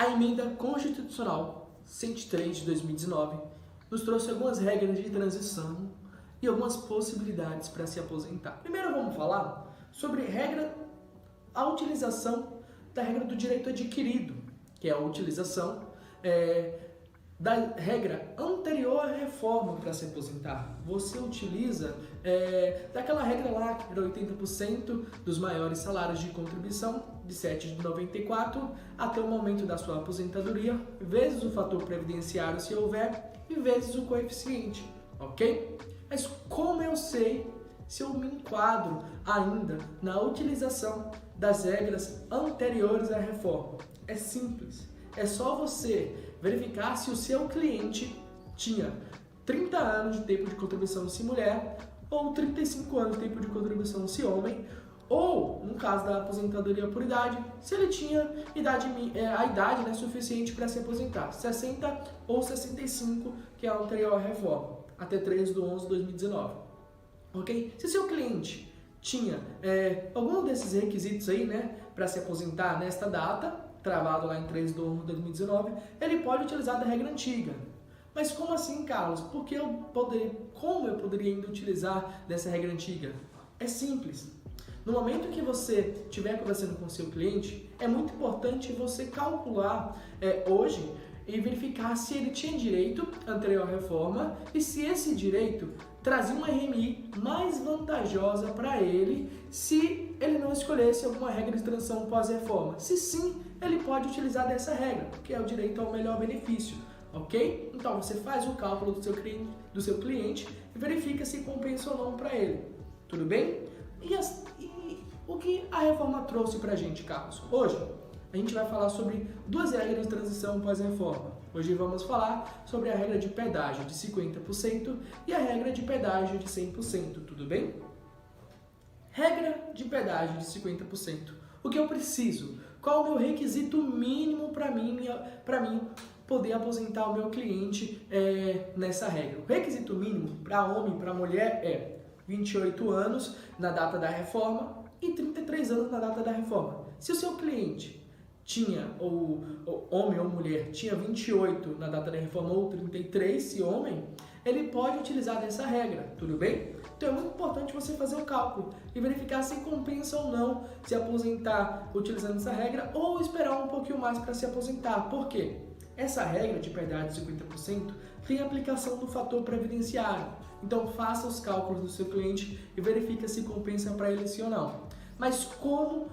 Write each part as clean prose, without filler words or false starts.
A emenda constitucional 103 de 2019 nos trouxe algumas regras de transição e algumas possibilidades para se aposentar. Primeiro vamos falar sobre a utilização da regra do direito adquirido, que é a utilização da regra anterior à reforma para se aposentar. Você utiliza daquela regra lá, que era 80% dos maiores salários de contribuição, de 7 de 94 até o momento da sua aposentadoria, vezes o fator previdenciário, se houver, e vezes o coeficiente, ok? Mas como eu sei se eu me enquadro ainda na utilização das regras anteriores à reforma? É simples. É só você verificar se o seu cliente tinha 30 anos de tempo de contribuição se mulher ou 35 anos de tempo de contribuição se homem, ou, no caso da aposentadoria por idade, se ele tinha a idade suficiente para se aposentar, 60 ou 65, que é a anterior à reforma, até 3/11/2019. Ok? Se seu cliente tinha algum desses requisitos aí, para se aposentar nesta data, travado lá em 3/11/2019, ele pode utilizar da regra antiga. Mas como assim, Carlos? Como eu poderia ainda utilizar dessa regra antiga? É simples. No momento que você estiver conversando com o seu cliente, é muito importante você calcular hoje e verificar se ele tinha direito anterior à reforma e se esse direito trazia uma RMI mais vantajosa para ele se ele não escolhesse alguma regra de transição pós-reforma. Se sim, ele pode utilizar dessa regra, porque é o direito ao melhor benefício, ok? Então você faz o cálculo do seu cliente e verifica se compensa ou não para ele, tudo bem? E o que a reforma trouxe para a gente, Carlos? Hoje a gente vai falar sobre duas regras de transição pós-reforma. Hoje vamos falar sobre a regra de pedágio de 50% e a regra de pedágio de 100%, tudo bem? Regra de pedágio de 50%. O que eu preciso? Qual o meu requisito mínimo para mim poder aposentar o meu cliente nessa regra? O requisito mínimo para homem e para mulher é 28 anos na data da reforma e 33 anos na data da reforma. Se o seu cliente tinha, ou homem ou mulher, tinha 28 na data da reforma ou 33 se homem, ele pode utilizar dessa regra, tudo bem? Então é muito importante você fazer o cálculo e verificar se compensa ou não se aposentar utilizando essa regra ou esperar um pouquinho mais para se aposentar. Por quê? Essa regra de pedágio de 50% tem aplicação do fator previdenciário. Então faça os cálculos do seu cliente e verifique se compensa para ele sim ou não. Mas como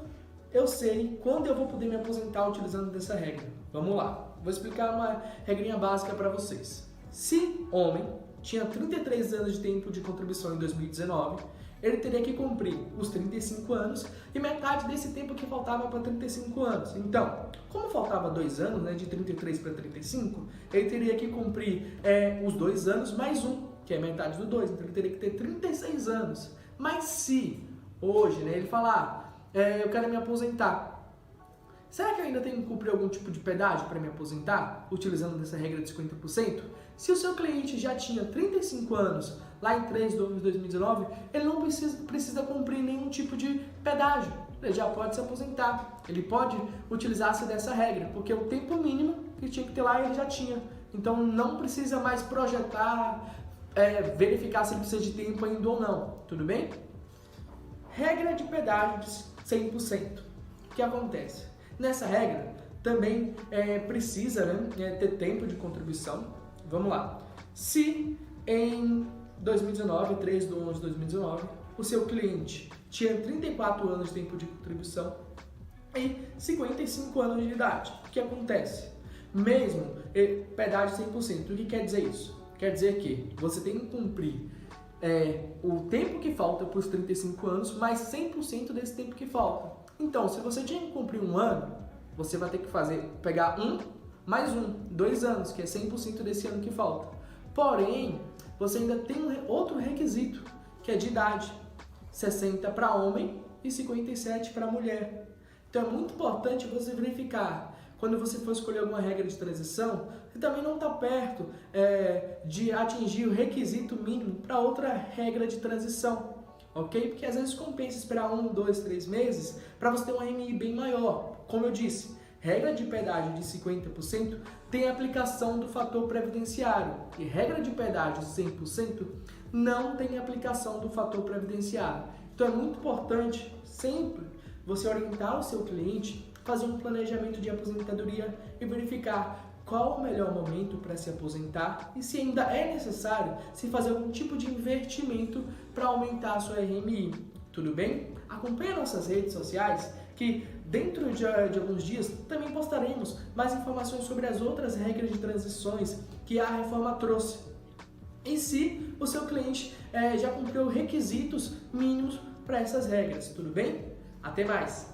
eu sei quando eu vou poder me aposentar utilizando dessa regra? Vamos lá, vou explicar uma regrinha básica para vocês. Se homem tinha 33 anos de tempo de contribuição em 2019, ele teria que cumprir os 35 anos e metade desse tempo que faltava para 35 anos. Então, como faltava 2 anos, de 33 para 35, ele teria que cumprir os 2 anos mais um, que é metade do 2, então ele teria que ter 36 anos. Mas se hoje ele falar, eu quero me aposentar, será que eu ainda tenho que cumprir algum tipo de pedágio para me aposentar, utilizando dessa regra de 50%? Se o seu cliente já tinha 35 anos, lá em 3/12/2019, ele não precisa cumprir nenhum tipo de pedágio. Ele já pode se aposentar. Ele pode utilizar-se dessa regra, porque o tempo mínimo que tinha que ter lá ele já tinha. Então não precisa mais projetar, verificar se ele precisa de tempo ainda ou não. Tudo bem? Regra de pedágio de 100%. O que acontece? Nessa regra, também precisa ter tempo de contribuição. Vamos lá. Se em 2019, 3/11/2019, o seu cliente tinha 34 anos de tempo de contribuição e 55 anos de idade, o que acontece? Mesmo pedágio 100%, o que quer dizer isso? Quer dizer que você tem que cumprir o tempo que falta para os 35 anos, mais 100% desse tempo que falta. Então, se você tinha que cumprir um ano, você vai ter que pegar mais 2 anos, que é 100% desse ano que falta. Porém, você ainda tem outro requisito, que é de idade, 60 para homem e 57 para mulher. Então, é muito importante você verificar, quando você for escolher alguma regra de transição, você também não está perto de atingir o requisito mínimo para outra regra de transição, ok? Porque às vezes compensa esperar 1, 2, 3 meses para você ter um RMI bem maior. Como eu disse, regra de pedágio de 50% tem aplicação do fator previdenciário e regra de pedágio de 100% não tem aplicação do fator previdenciário. Então é muito importante sempre você orientar o seu cliente, fazer um planejamento de aposentadoria e verificar qual o melhor momento para se aposentar e se ainda é necessário se fazer algum tipo de investimento para aumentar a sua RMI. Tudo bem? Acompanhe nossas redes sociais que dentro de alguns dias também postaremos mais informações sobre as outras regras de transições que a reforma trouxe. E se o seu cliente já cumpriu requisitos mínimos para essas regras, tudo bem? Até mais!